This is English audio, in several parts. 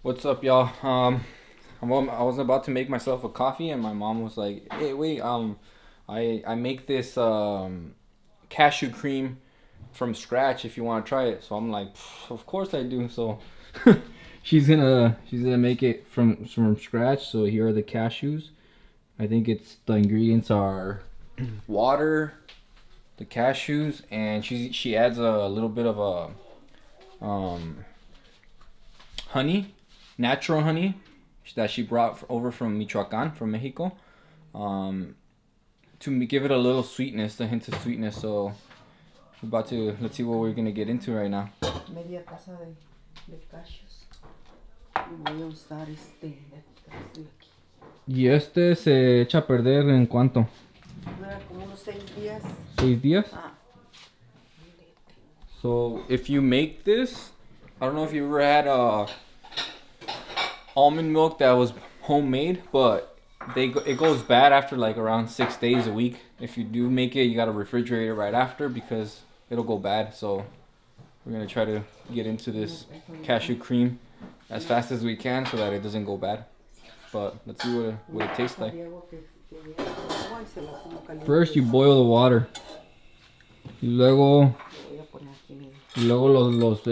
What's up, y'all? I was about to make myself a coffee, and my mom was like, "Hey, wait, I make this cashew cream from scratch. If you want to try it." So I'm like, "Of course I do." So she's gonna make it from scratch. So here are the cashews. I think it's the ingredients are water, the cashews, and she adds a little bit of a honey, natural honey that she brought over from Michoacan, from Mexico, um, to give it a little sweetness, a hint of sweetness. So let's see what we're gonna get into right now. Media taza de cashews. Y voy a usar de aquí. ¿Y este se echa a perder en cuánto? Dura como unos 6 días. 6 días? Ah. So if you make this, I don't know if you ever had almond milk that was homemade, but it goes bad after like around 6 days a week. If you do make it, you gotta refrigerate it right after because it'll go bad. So we're gonna try to get into this cashew cream as fast as we can so that it doesn't go bad. But let's see what it tastes like. First you boil the water. Y luego los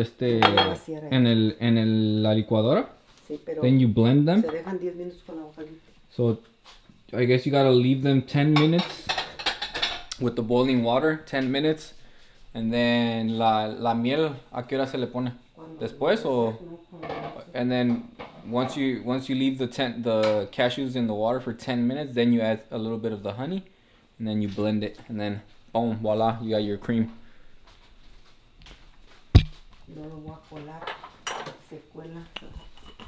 en la licuadora. Sí, pero then you blend them. Se dejan 10 minutos con la hoja. So I guess you gotta leave them 10 minutes with the boiling water, 10 minutes. And then la miel, ¿a qué hora se le pone? Después o and then once you leave the cashews in the water for 10 minutes, then you add a little bit of the honey and then you blend it and then boom, voila, you got your cream. No lo voy a colar, se cuela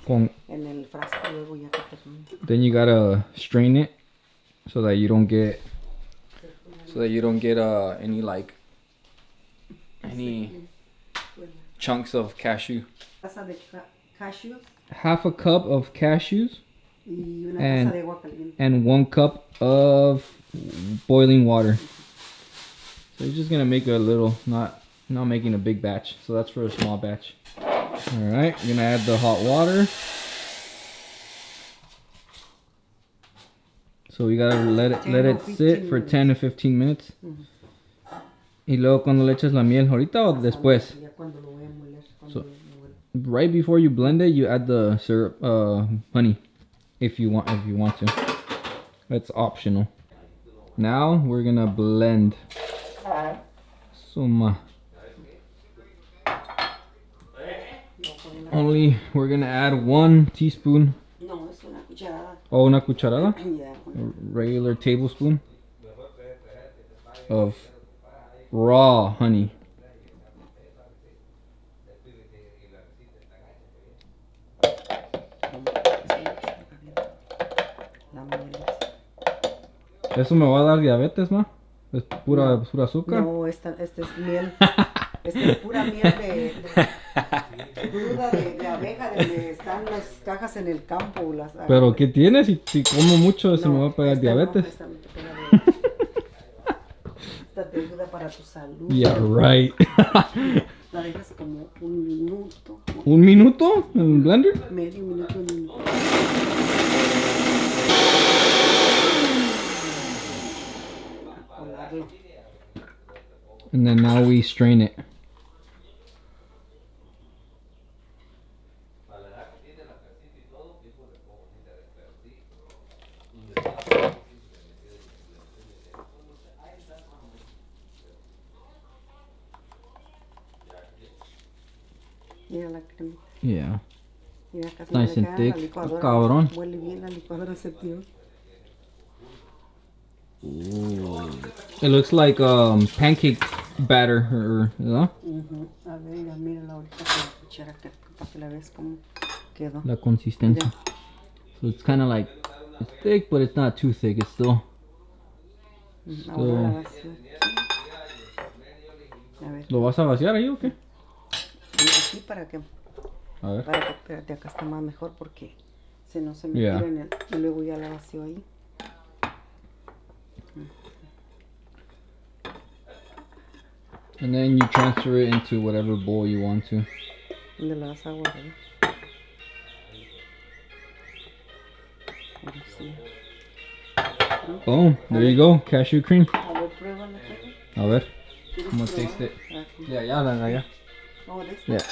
Con, en el frasco luego ya que termine. Then you gotta strain it so that you don't get any chunks of cashew. Taza de cashews. Half a cup of cashews Y una taza de agua caliente. and 1 cup of boiling water. So you're just gonna make a little, not making a big batch. So that's for a small batch. All right, you're gonna add the hot water. So we gotta let it sit for 10 to 15 minutes. Y luego cuando le echas la miel, ahorita o después. So right before you blend it, you add the syrup, honey, if you want to. That's optional. Now we're gonna blend. We're gonna add 1 teaspoon. No, es una cucharada. Oh, una cucharada? Yeah. A regular tablespoon of raw honey. ¿Eso me va a dar diabetes, ma? ¿Es pura azúcar? No, esta es miel. Esta es pura miel de cruda de abeja, donde están las cajas en el campo. ¿Pero qué tienes? Si como mucho, se me va a pegar diabetes. Esta te ayuda para tu salud. Yeah, right. La dejas como 1 minuto. ¿1 minuto en el blender? Medio minuto, 1 minuto. And then now we strain it. Mira la crema. Yeah. Mira, casi Nice and thick. Cabrón. Huele bien la licuadora, se tío. It looks like pancake batter, ¿no? A ver, mírala ahorita con la cuchara para que la veas cómo quedó. La consistencia. So it's kind of like, it's thick, but it's not too thick. It's still. Ahora la vacío. A ver. ¿Lo vas a vaciar ahí o qué? Aquí para que. A ver. Espérate, acá está más mejor porque si no se me tira en el. Y luego ya la vacío ahí. And then you transfer it into whatever bowl you want to. ¿Dónde la vas a guardar? Sí. Boom. There you go. Cashew cream. A ver, pruébalo. A ver. ¿Quieres I'm gonna probar? taste it. Aquí. Yeah, yeah. Oh, de esta. Yeah.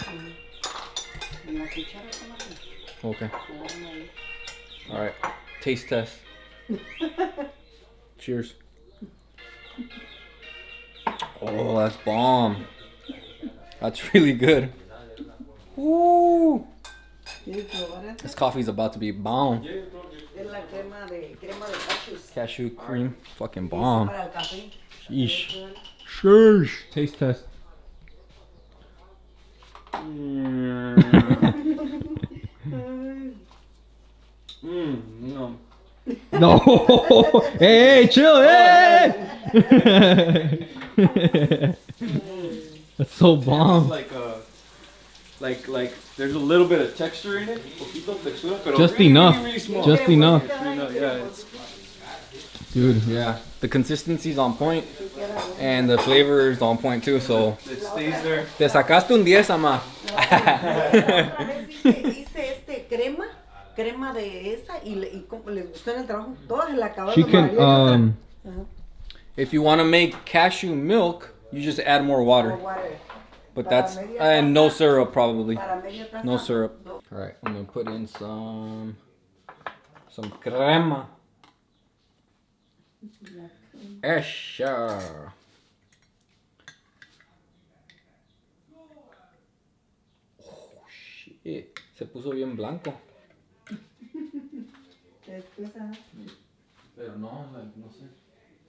En la cuchara, tómate. Okay. Agárrala ahí. All right. Taste test. Cheers. Oh, that's bomb. That's really good. Woo! ¿Quieres probar esta? This coffee's about to be bomb. Es la crema de cashews. Cashew cream. Fucking Es bomb. para el café. Sheesh. Sheesh. Taste test. No. No. Hey, chill. Hey. That's so bomb. Like there's a little bit of texture in it, poquito textura, pero Just really, enough. really small. Just enough. Yeah, it's, Dude, yeah. The consistency's on point. And the flavor is on point too, so. it stays there. Te sacaste un 10, ama. Otra vez hice crema de esa y como les gustó en el trabajo, todas la acabaron. She can, Ajá. if you want to make cashew milk, you just add more water. But that's, and no syrup probably. Para media taza. No syrup. Alright, I'm gonna put in some crema. Esha. Oh shit. Se puso bien blanco. Pero no, no sé.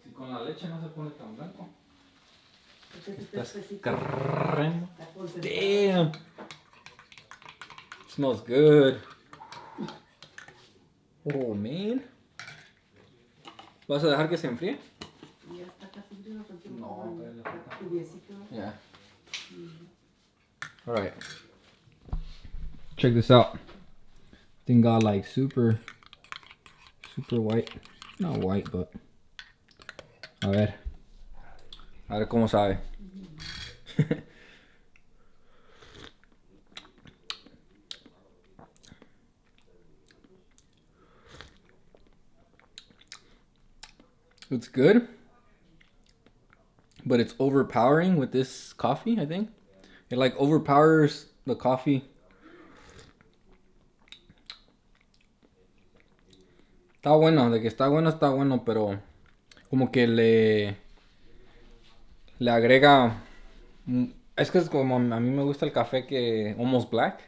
Si con la leche no se pone tan blanco. That's crema. Damn. Smells good. Oh man. ¿Vas a dejar que se enfríe? Ya está casi frío, porque No, todavía le falta. Tibiecito. Yeah. All right. Check this out. Thing got like super white. Not white, but. A ver cómo sabe. It's good, but it's overpowering with this coffee, I think. It like overpowers the coffee. Está bueno, de que está bueno, pero como que le agrega. Es que es como a mí me gusta el café que almost black.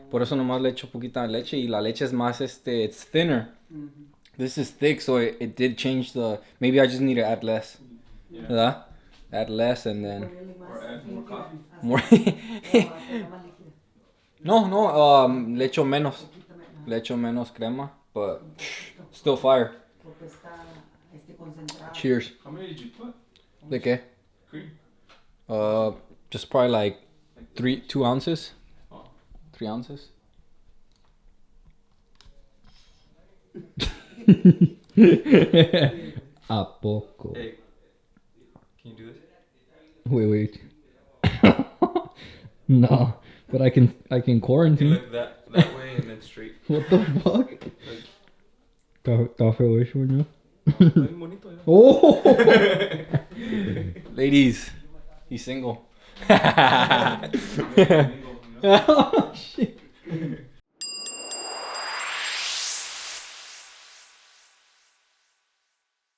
Por eso nomás le echo poquita leche y la leche es más it's thinner. This is thick, so it did change the. Maybe I just need to add less. Yeah. ¿Verdad? Add less and then Or add more coffee. more. No, le echo menos. Le echo menos crema, but still fire. Porque está concentrado. Cheers. How many did you put? ¿De qué? Cream. Just probably like 2 ounces. Oh. 3 ounces. ¿A poco? Hey, can you do this? Wait. No, but I can quarantine. Look that way and then straight. What the fuck? Está feo eso, ¿no? Está bien bonito, ya. Oh! Ladies, he's single. Oh, shit.